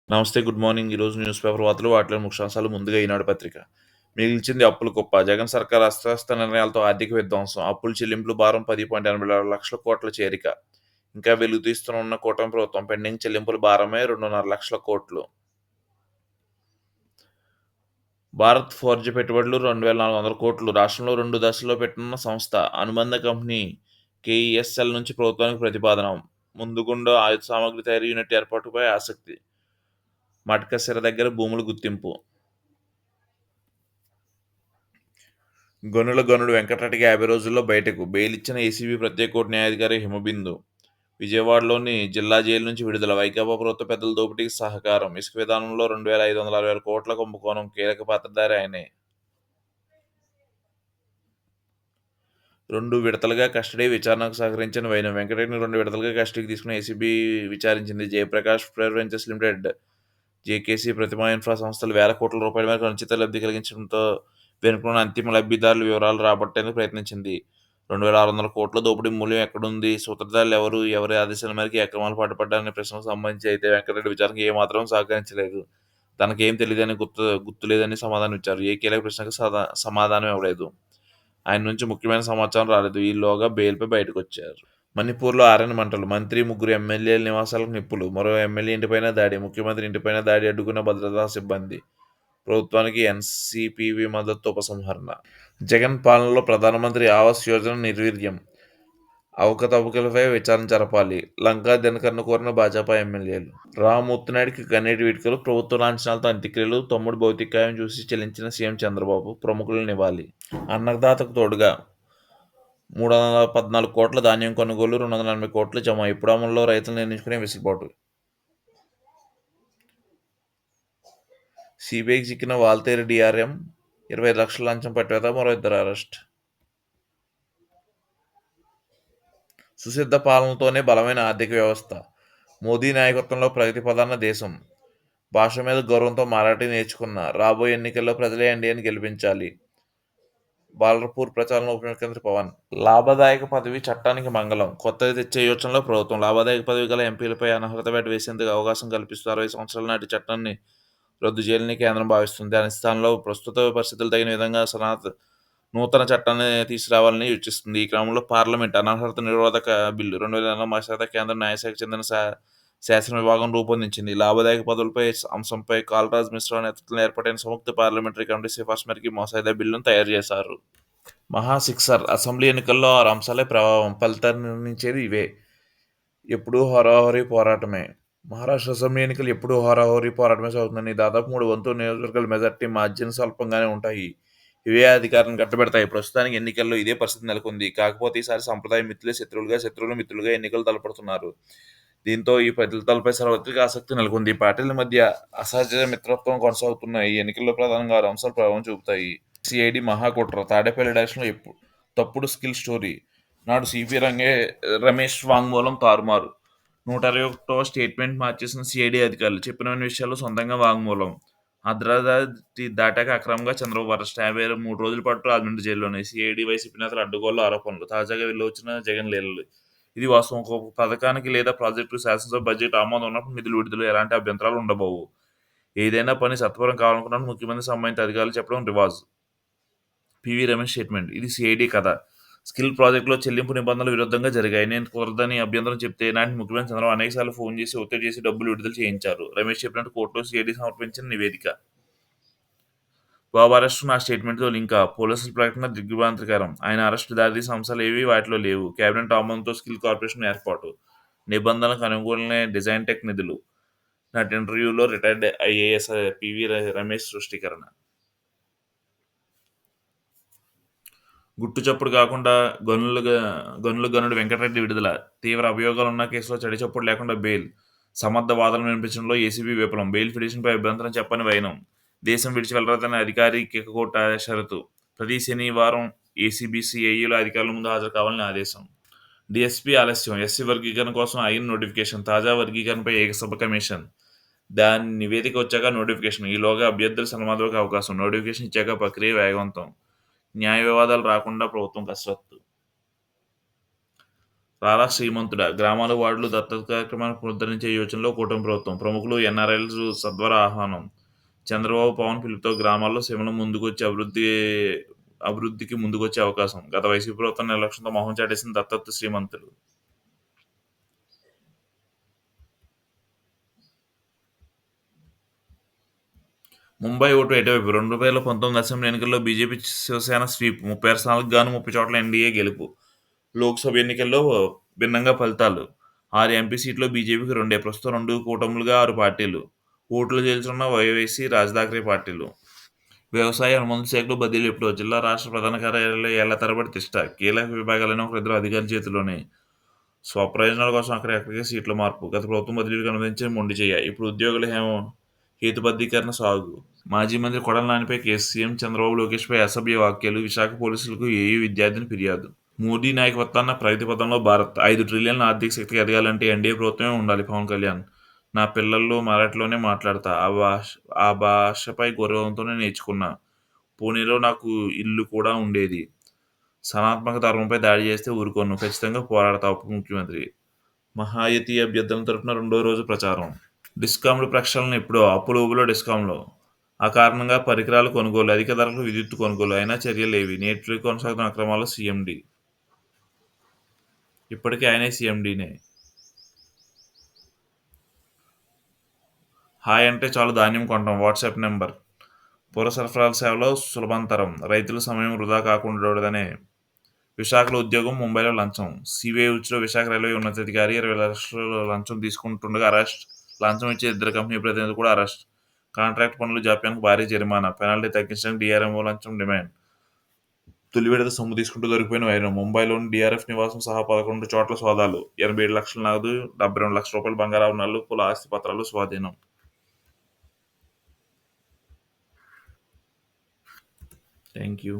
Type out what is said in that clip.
నమస్తే. Good morning. ఈరోజు news paper వార్తలు, వాటిలో ముఖ్యాంశాలు. ముందుగా ఈనాడు పత్రిక. మిగిల్చింది అప్పుల కుప్ప. జగన్ సర్కార్ అస్తవ్యస్త నిర్ణయాలతో ఆర్థిక విధ్వంసం. అప్పుల చెల్లింపులు భారం 10.86 లక్షల కోట్ల చేరిక. ఇంకా వెలుగు తీస్తున్న కూటమి ప్రభుత్వం. పెండింగ్ చెల్లింపుల భారమే 2.5 లక్షల కోట్లు. భారత్ 4G పెట్టుబడులు 2,400 కోట్లు. రాష్ట్రంలో 2 దశల్లో పెట్టనున్న సంస్థ. అనుబంధ కంపెనీ కేఈఎస్ఎల్ నుంచి ప్రభుత్వానికి ప్రతిపాదన. ముందుగుండా ఆయుధ సామగ్రి తయారీ యూనిట్ ఏర్పాటుపై ఆసక్తి. మట్కసిర దగ్గర భూముల గుర్తింపు. గనుడు వెంకటరెడ్డికి 50 రోజుల్లో బయటకు. బెయిల్ ఇచ్చిన ఏసీబీ ప్రత్యేక కోర్టు న్యాయాధికారి హిమబిందు. విజయవాడలోని జిల్లా జైలు నుంచి విడుదల. వైకాపా ప్రభుత్వ పెద్దల దోపిడీకి సహకారం. ఇసుక విధానంలో 2,560 కోట్ల కుంభకోణం. కీలక పాత్రధారి ఆయనే. 2 విడతలుగా కస్టడీ విచారణకు సహకరించిన వైనం. వెంకటరెడ్డిని 2 విడతలుగా కస్టడీకి తీసుకున్న ఏసీబీ విచారించింది. Jayaprakash preferences limited, JKC, Prathima infra సంస్థలు వేల కోట్ల రూపాయల మేరకు అనుచిత లబ్ధి కలిగించడంతో వెనుకనున్న అంతిమ లబ్ధిదారుల వివరాలు రాబట్టేందుకు ప్రయత్నించింది. 2,600 కోట్ల దోపిడీ మూల్యం ఎక్కడుంది? సూత్రధారులు ఎవరు? ఎవరి ఆదేశాల మేరకు ఈ అక్రమాలు పాటుపడ్డారనే ప్రశ్నకు సంబంధించి అయితే వెంకటరెడ్డి విచారణకు ఏమాత్రం సహకరించలేదు. తనకేం తెలియదని, గుర్తులేదని సమాధానం ఇచ్చారు. ఏ కీలక ప్రశ్నకు సమాధానం ఇవ్వలేదు. ఆయన నుంచి ముఖ్యమైన సమాచారం రాలేదు. ఈలోగా బెయిల్పై బయటకొచ్చారు. మణిపూర్లో ఆరని మంటలు. మంత్రి, 3 ఎమ్మెల్యేల నివాసాలకు నిప్పులు. మరో ఎమ్మెల్యే ఇంటిపైన దాడి. ముఖ్యమంత్రి ఇంటిపైన దాడి అడ్డుకున్న భద్రతా సిబ్బంది. ప్రభుత్వానికి ఎన్సీపీవీ మద్దతు ఉపసంహరణ. జగన్ పాలనలో ప్రధానమంత్రి ఆవాస్ యోజన నిర్వీర్యం. అవకతవకలపై విచారణ జరపాలి. లంకా దినకర్ను కోరిన భాజపా ఎమ్మెల్యేలు. రామ్మూర్తినాయుడికి కన్నీటి వీడ్కలు. ప్రభుత్వ లాంఛనాలతో అంత్యక్రియలు. తమ్ముడు భౌతికాయం చూసి చెల్లించిన సీఎం చంద్రబాబు. ప్రముఖులు నివాళి. అన్నదాతకు తోడుగా 314 కోట్ల ధాన్యం కొనుగోలు. 280 కోట్లు జమ. ఇప్పుడు అమల్లో రైతులు నిర్ణయించుకునే వెసులుబాటు. సిబిఐకి చిక్కిన వాల్తేరు డీఆర్ఎం. 25 లక్షల లంచం పట్టివేత. మరో 2 అరెస్ట్. సుసిద్ధ పాలనతోనే బలమైన ఆర్థిక వ్యవస్థ. మోదీ నాయకత్వంలో ప్రగతి ప్రధాన దేశం. భాష మీద గౌరవంతో మరాఠీ నేర్చుకున్న. రాబోయే ఎన్నికల్లో ప్రజలే ఎన్డీఏని గెలిపించాలి. బాలర్పూర్ ప్రచారంలో ఉప ముఖ్యమంత్రి పవన్. లాభదాయక పదవి చట్టానికి మంగళం. కొత్తది తెచ్చే యోచనలో ప్రభుత్వం. లాభదాయక పదవి గల ఎంపీలపై అనర్హత వేట వేసేందుకు అవకాశం కల్పిస్తూ 60 సంవత్సరాల నాటి చట్టాన్ని రద్దు చేయాలని కేంద్రం భావిస్తుంది. దాని స్థానంలో ప్రస్తుత పరిస్థితులు తగిన విధంగా నూతన చట్టాన్ని తీసుకురావాలని యోచిస్తుంది. ఈ క్రమంలో పార్లమెంట్ అనర్హత నిరోధక బిల్లు 2008 కేంద్ర న్యాయశాఖకు చెందిన శాసన విభాగం రూపొందించింది. లాభదాయక పదవులపై అంశంపై కాల్రాజ్ మిశ్రా నేతృత్వంలో ఏర్పాటైన సంయుక్త పార్లమెంటరీ కమిటీ సిఫార్సు మేరకు మసోదా బిల్లును తయారు చేశారు. మహా సిక్సర్. అసెంబ్లీ ఎన్నికల్లో 6 అంశాలే ప్రభావం. ఫలితాన్ని నిర్ణయించేది ఇవే. ఎప్పుడూ హోరాహోరీ పోరాటమే. మహారాష్ట్ర అసెంబ్లీ ఎన్నికలు ఎప్పుడూ హోరాహోరీ పోరాటమే సాగుతుందని, దాదాపు 3 వంతు నియోజకవర్గాల మెజార్టీ మార్జిన్ స్వల్పంగానే ఉంటాయి. ఇవే అధికారాన్ని కట్టబెడతాయి. ప్రస్తుతానికి ఎన్నికల్లో ఇదే పరిస్థితి నెలకొంది. కాకపోతే ఈసారి సంప్రదాయ మిత్రులే శత్రువులుగా, శత్రువులు మిత్రులుగా ఎన్నికలు తలపడుతున్నారు. దీంతో ఈ ఫలితాలపై సర్వత్రిక ఆసక్తి నెలకొంది. ఈ పార్టీల మధ్య అసహజ మిత్రత్వం కొనసాగుతున్న ఈ ఎన్నికల్లో ప్రధానంగా 6 అంశాలు ప్రభావం చూపుతాయి. సిఐడి మహాకుట్ర. తాడేపల్లి డైరెక్షన్లో తప్పుడు స్కిల్ స్టోరీ. నాడు సిపి రమేష్ వాంగ్మూలం తారుమారు. 121వ స్టేట్మెంట్ మార్చేసిన సిఐడి అధికారులు. చెప్పిన విషయాల్లో సొంతంగా వాంగ్మూలం. అర్ధరాత్రి దాటాక అక్రమంగా చంద్రబాబు అరెస్ట్. 53 రోజుల పాటు రాజమండ్రి జైల్లోనే. సిఐడి వైసీపీ నేతల అడ్డుగోలు ఆరోపణలు. తాజాగా వెళ్ళొచ్చిన జగన్ లీలలు. ఇది వాస్తవం. ఒక పథకానికి లేదా ప్రాజెక్టు శాసనసభ బడ్జెట్ ఆమోదం ఉన్నప్పుడు నిధులు విడుదల ఎలాంటి అభ్యంతరాలు ఉండబోవు. ఏదైనా పని సత్వరం కావాలనుకున్నప్పుడు ముఖ్యమంత్రి సంబంధిత అధికారులు చెప్పడం రివాజు. PV Ramesh statement. ఇది సిఐడి కథ. స్కిల్ ప్రాజెక్టులో చెల్లింపు నిబంధనలు విరుద్ధంగా జరిగాయి. నేను కుదరదని అభ్యంతరం చెప్తే నాటి ముఖ్యమంత్రి చంద్రబాబు అనేకసార్లు ఫోన్ చేసి ఒత్తిడి చేసి డబ్బులు విడుదల చేయించారు. రమేష్ చెప్పినట్టు కోర్టులో సిఐడి సమర్పించిన నివేదిక. బాబు అరెస్టు నా స్టేట్మెంట్తో లింకా. పోలీసుల ప్రకటన దిగ్భ్రాంతికరం. ఆయన అరెస్టు దారితీసే అంశాలు ఏవీ వాటిలో లేవు. కేబినెట్ ఆమోదంతో స్కిల్ కార్పొరేషన్ ఏర్పాటు. నిబంధనలకు అనుకూలనే డిజైన్ టెక్ నిధులు. నాటి ఇంటర్వ్యూలో రిటైర్డ్ ఐఏఎస్ పివి రమేష్ స్పష్టీకరణ. గుట్టుచప్పుడు కాకుండా గనుడు వెంకటరెడ్డి విడుదల. తీవ్ర అభియోగాలున్న కేసులో చడిచప్పుడు లేకుండా బెయిల్. సమర్థ వాదనలు వినిపించడంలో ఏసీబీ విఫలం. బెయిల్ పిటిషన్పై అభ్యంతరం చెప్పని వైనం. దేశం విడిచి వెళ్లరాదని అధికారిక కోర్టు షరతు. ప్రతి శనివారం ఏసీబీ సిఐఏలు అధికారుల ముందు హాజరు కావాలని ఆదేశం. డీఎస్పీ ఆలస్యం. ఎస్సీ వర్గీకరణ కోసం అయిన నోటిఫికేషన్. తాజా వర్గీకరణపై ఏకసభ కమిషన్. దాని నివేదిక వచ్చాక నోటిఫికేషన్. ఈలోగా అభ్యర్థుల సన్మానాలకు అవకాశం. నోటిఫికేషన్ ఇచ్చాక ప్రక్రియ వేగవంతం. న్యాయ వివాదాలు రాకుండా ప్రభుత్వం కసరత్తు. రారా శ్రీమంతుడా! గ్రామాలు, వార్డులు దత్తత కార్యక్రమాన్ని పునరుద్ధరించే యోచనలో కూటమి ప్రభుత్వం. ప్రముఖులు, ఎన్ఆర్ఐలు సత్వర ఆహ్వానం. చంద్రబాబు, పవన్ పిలుపుతో గ్రామాల్లో సీమలు ముందుకొచ్చి అభివృద్ధికి ముందుకొచ్చే అవకాశం. గత వైసీపీ ప్రభుత్వం నిర్లక్ష్యంతో మొహం చాటేసిన దత్తత శ్రీమంతులు. ముంబై ఓటు ఎటువైపు? 2019 అసెంబ్లీ ఎన్నికల్లో బీజేపీ, శివసేన స్వీప్. 36 స్థానాలకు గాను 30 చోట్ల ఎన్డీఏ గెలుపు. లోక్సభ ఎన్నికల్లో భిన్నంగా ఫలితాలు. 6 ఎంపీ సీట్లు బీజేపీకి 2. ప్రస్తుతం 2 కూటములుగా 6 పార్టీలు. ఓట్లు తేల్చనున్న వైసీ, రాజ్ ఠాక్రే పార్టీలు. వ్యవసాయ, హనుమంతు శాఖలు బదిలీలు ఎప్పుడో? జిల్లా, రాష్ట్ర ప్రధాన కార్యాలయాల్లో ఏళ్ల తరబడి తిష్ట. కీలక విభాగాలైన ఒకరిద్దరు అధికారుల చేతిలోనే. స్వప్రయోజనాల కోసం అక్కడికక్కడికే సీట్ల మార్పు. గత ప్రభుత్వం బదిలీలకు అనుమతించిన మొండి చెయ్య. ఇప్పుడు ఉద్యోగుల హేతుబద్ధీకరణ సాగు. మాజీ మంత్రి కొడాలి నానిపై కేసు. సీఎం చంద్రబాబు, లోకేష్పై అసభ్య వ్యాఖ్యలు. విశాఖ పోలీసులకు ఏయూ విద్యార్థిని ఫిర్యాదు. మోదీ నాయకత్వాన ప్రగతి పథంలో భారత్. 5 ట్రిలియన్ల ఆర్థిక శక్తికి ఎదగాలంటే ఎన్డీఏ ప్రభుత్వమే ఉండాలి. పవన్ కళ్యాణ్. నా పిల్లలు మరాఠీలోనే మాట్లాడతా. ఆ భాషపై గౌరవంతోనే నేర్చుకున్నా. పూణేలో నాకు ఇల్లు కూడా ఉండేది. సనాతన ధర్మంపై దాడి చేస్తే ఊరుకోను. ఖచ్చితంగా పోరాడతా. ఉప ముఖ్యమంత్రి. మహాయతి అభ్యర్థుల తరపున రెండో రోజు ప్రచారం. డిస్కామ్ల ప్రక్షాళన ఎప్పుడో? అప్పుల ఊబిలో డిస్కామ్లు. ఆ కారణంగా పరికరాల కొనుగోలు, అధిక ధరలకు విద్యుత్ కొనుగోలు. అయినా చర్యలేవి. నేటికి కొనసాగుతున్న అక్రమాల్లో సీఎండీ. ఇప్పటికీ ఆయనే సీఎండీనే. హాయ్ అంటే చాలు ధాన్యం కొంటాం. WhatsApp number. పౌర సరఫరాల సేవలో సులభంతరం. రైతుల సమయం వృధా కాకుండానే. విశాఖలో ఉద్యోగం, ముంబైలో లంచం. సిబిఐ ఉచ్చులో విశాఖ రైల్వే ఉన్నతాధికారి 20 లక్షలు లంచం తీసుకుంటుండగా అరెస్ట్. లంచం ఇచ్చే 2 కంపెనీ ప్రతినిధులు కూడా అరెస్ట్. కాంట్రాక్ట్ పనుల జాప్యానికి భారీ జరిమానా. పెనాల్టీ తగ్గించడానికి డీఆర్ఎంఓ లంచం డిమాండ్. తొలి విడత సొమ్ము తీసుకుంటూ దొరికిపోయిన వైరం. ముంబైలోని డీఆర్ఎఫ్ నివాసం సహా 11 చోట్ల సోదాలు. 87 లక్షల నగదు, 72 లక్షల రూపాయల బంగారాభరణాలు, పలు ఆస్తి పత్రాలు స్వాధీనం. Thank you.